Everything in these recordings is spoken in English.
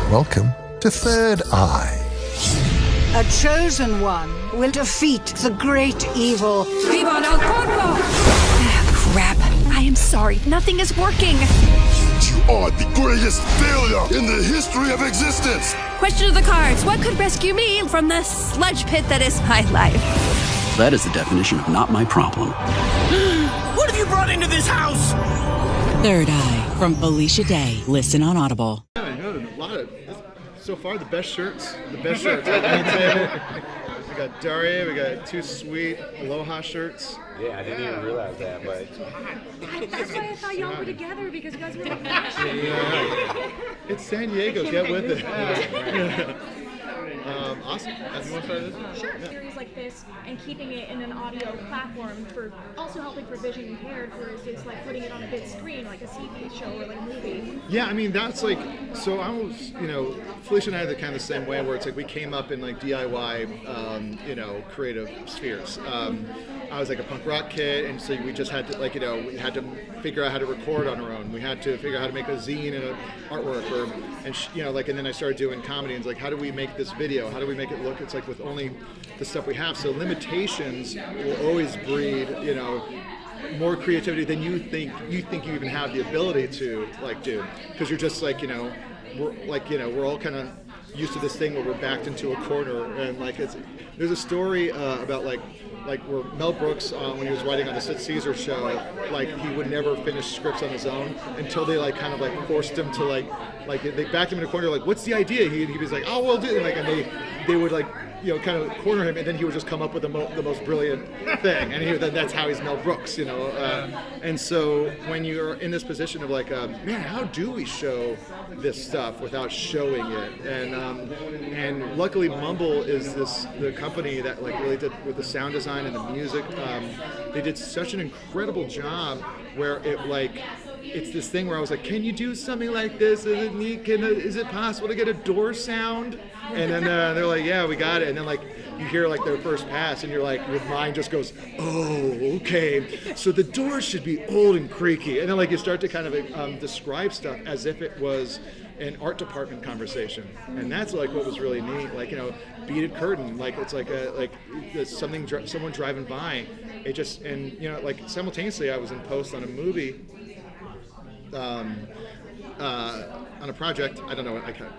Welcome to Third Eye. A chosen one will defeat the great evil. Viva el Corvo! Crap. I am sorry. Nothing is working. You are the greatest failure in the history of existence. Question of the cards. What could rescue me from the sludge pit that is my life? That is the definition of not my problem. What have you brought into this house? Third Eye from Felicia Day. Listen on Audible. I know a lot of, so far, the best shirts. The best shirts. On the table. We got Daria, we got two sweet Aloha shirts. Yeah, I didn't even realize that, but... That's why I thought y'all were together, because you guys were like... Yeah. It's San Diego, get with it. Awesome. You want to start this? Sure. Series like this and keeping it in an audio platform for also helping for vision impaired, whereas it's like putting it on a big screen like a TV show or like a movie. Yeah, I mean, that's like, so I was, Felicia and I are kind of the same way where it's like we came up in like DIY, creative spheres. I was like a punk rock kid, and so we just had to we had to figure out how to record on our own. We had to figure out how to make a zine and an artwork, and then I started doing comedy, and it's like, how do we make this video? How do we make it look? It's like with only the stuff we have. So limitations will always breed, more creativity than you think you even have the ability to do, because you're just we're all kind of used to this thing where we're backed into a corner, and there's a story about where Mel Brooks, when he was writing on the Caesar show, he would never finish scripts on his own until they forced him to they backed him in a corner, what's the idea? He was like, oh, we'll do it, and they would kind of corner him, and then he would just come up with the most brilliant thing, and that's how he's Mel Brooks, and so when you're in this position of man, how do we show this stuff without showing it? And luckily Mumble is the company that really did with the sound design and the music. They did such an incredible job where it's this thing where I was like, can you do something like this? Is it neat? Is it possible to get a door sound? And then they're like, yeah, we got it. And then you hear their first pass, and you're your mind just goes, oh, okay. So the door should be old and creaky. And then you start to kind of describe stuff as if it was an art department conversation. And that's what was really neat. Beaded curtain. It's someone driving by. It just, and simultaneously I was in post on a movie. On a project, I don't know what I can't,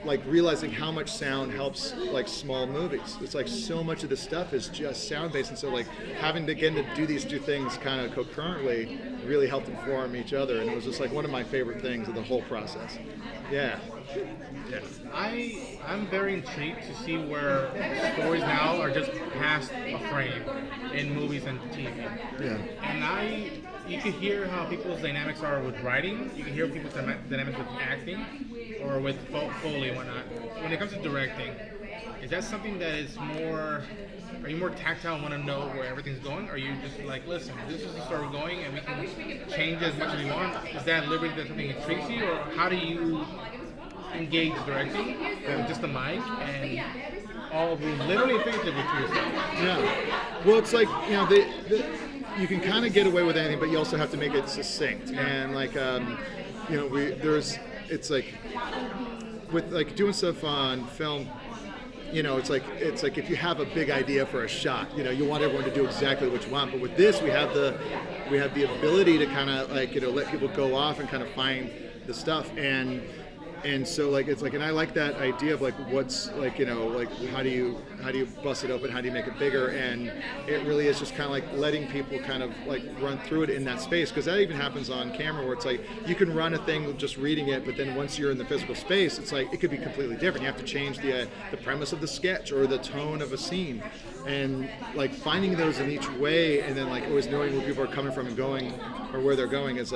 but realizing how much sound helps small movies. It's so much of the stuff is just sound based, and so having to do these two things kind of concurrently really helped inform each other, and it was just one of my favorite things of the whole process. Yeah. I'm very intrigued to see where stories now are just past a frame in movies and TV. Yeah. And you can hear how people's dynamics are with writing. You can hear people's dynamics with acting or with Foley and whatnot. When it comes to directing, is that something that is more... Are you more tactile and want to know where everything's going? Or are you just listen, this is the story we're going and we can change as much as we want? Is that liberty that something intrigues you? Or how do you engage directing with just the mic and all the literally and figuratively to yourself? Yeah. Well, it's you can kind of get away with anything, but you also have to make it succinct. And with doing stuff on film, it's like if you have a big idea for a shot, you want everyone to do exactly what you want. But with this, we have the ability to kind of let people go off and kind of find the stuff. And so and I like that idea of what's how do you bust it open, how do you make it bigger, and it really is just kind of letting people kind of run through it in that space, because that even happens on camera where it's you can run a thing just reading it, but then once you're in the physical space, it's it could be completely different. You have to change the premise of the sketch or the tone of a scene, and finding those in each way, and then always knowing where people are coming from and going or where they're going is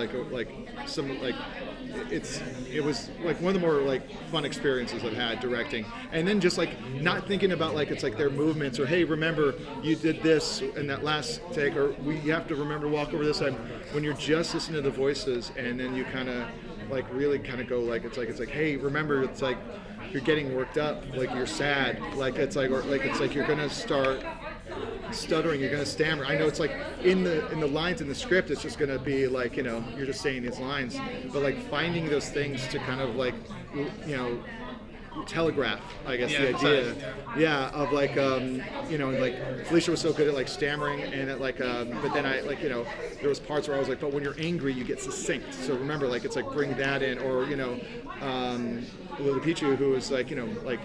it was one of the more fun experiences I've had directing. And then just not thinking about it's their movements, or hey, remember you did this in that last take, or you have to remember to walk over this time. When you're just listening to the voices, and then you kind of really kind of go it's hey, remember, it's you're getting worked up, you're sad, you're gonna start stuttering, you're gonna stammer. I know it's like in the lines in the script, it's just gonna be like, you know, you're just saying these lines, but like finding those things to kind of like, you know, telegraph, I guess, the idea, of like, you know, like Felicia was so good at like stammering and at like, but then I like, you know, there was parts where I was like, but when you're angry, you get succinct. So remember, like, it's like bring that in, or you know, Lily Pichu, who is like, you know, like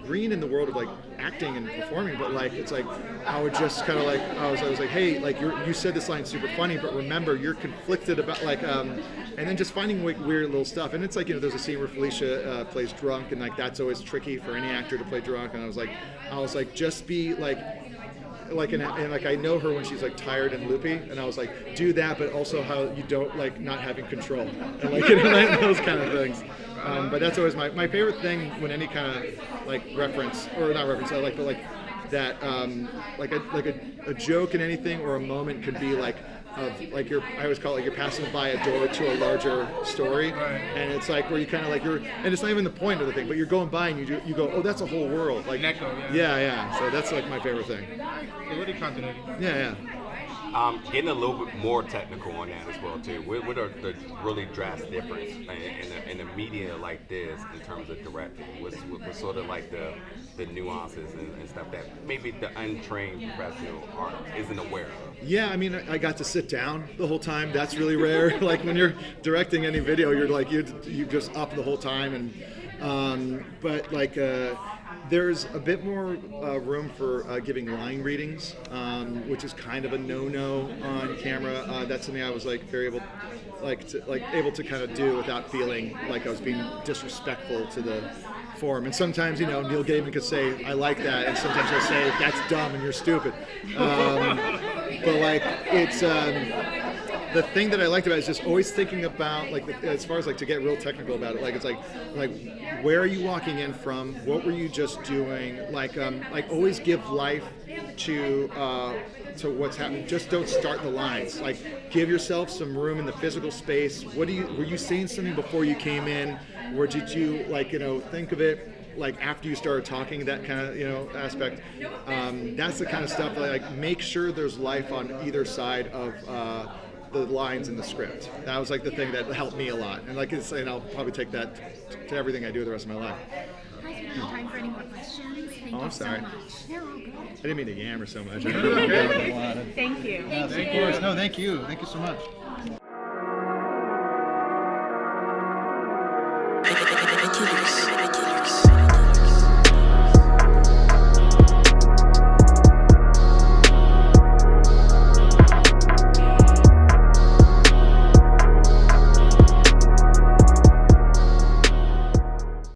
green in the world of like acting and performing, but like it's like I would just kind of like I was like, hey, like you said this line super funny, but remember you're conflicted about like, and then just finding like weird little stuff. And it's like, you know, there's a scene where Felicia plays drunk, and like that's always tricky for any actor to play drunk. And I was like, just be like and like I know her when she's like tired and loopy, and I was like, do that, but also how you don't like not having control, and like, you know, those kind of things. But that's always my favorite thing when any kind of like reference, or not reference, I like, but like that, like a joke in anything or a moment could be like, of like I always call it like you're passing by a door to a larger story, and it's like where you kind of like and it's not even the point of the thing, but you're going by and you go, oh, that's a whole world, like yeah. So that's like my favorite thing. Continuity. Yeah. Getting a little bit more technical on that as well too. What are the really drastic difference in a media like this in terms of directing? What's sort of like the nuances and stuff that maybe the untrained professional art isn't aware of? Yeah, I mean, I got to sit down the whole time. That's really rare. Like when you're directing any video, you're like you just up the whole time, and but like. There's a bit more room for giving line readings, which is kind of a no-no on camera. That's something I was like very able to kind of do without feeling like I was being disrespectful to the form. And sometimes, you know, Neil Gaiman could say, I like that, and sometimes he'll say, that's dumb and you're stupid. But like, it's the thing that I liked about it is just always thinking about, like, as far as like to get real technical about it, like it's like where are you walking in from? What were you just doing? Like always give life to what's happening. Just don't start the lines. Like give yourself some room in the physical space. Were you saying something before you came in, or did you like, you know, think of it like after you started talking, that kind of, you know, aspect. That's the kind of stuff that, like, make sure there's life on either side of the lines in the script. That was like the thing that helped me a lot, and like it's, and I'll probably take that to everything I do the rest of my life. Guys, we don't have time for any more questions. Thank I'm you sorry. so much. They're all good. I didn't mean to yammer so much. Thank you. Thank you. No, thank you so much.